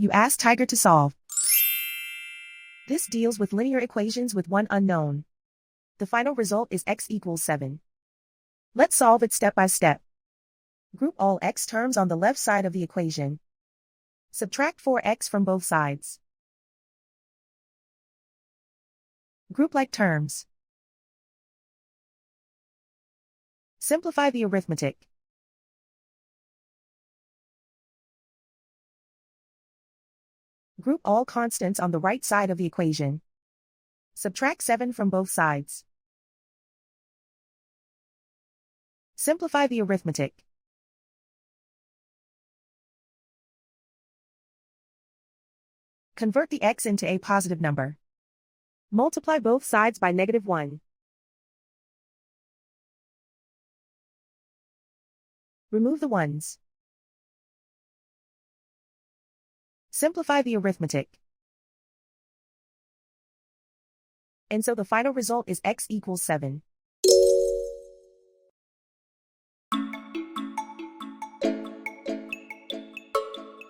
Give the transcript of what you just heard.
You ask Tiger to solve. This deals with linear equations with one unknown. The final result is x equals 7. Let's solve it step by step. Group all x terms on the left side of the equation. Subtract 4x from both sides. Group like terms. Simplify the arithmetic. Group all constants on the right side of the equation. Subtract 7 from both sides. Simplify the arithmetic. Convert the x into a positive number. Multiply both sides by -1. Remove the ones. Simplify the arithmetic. And so the final result is x equals 7.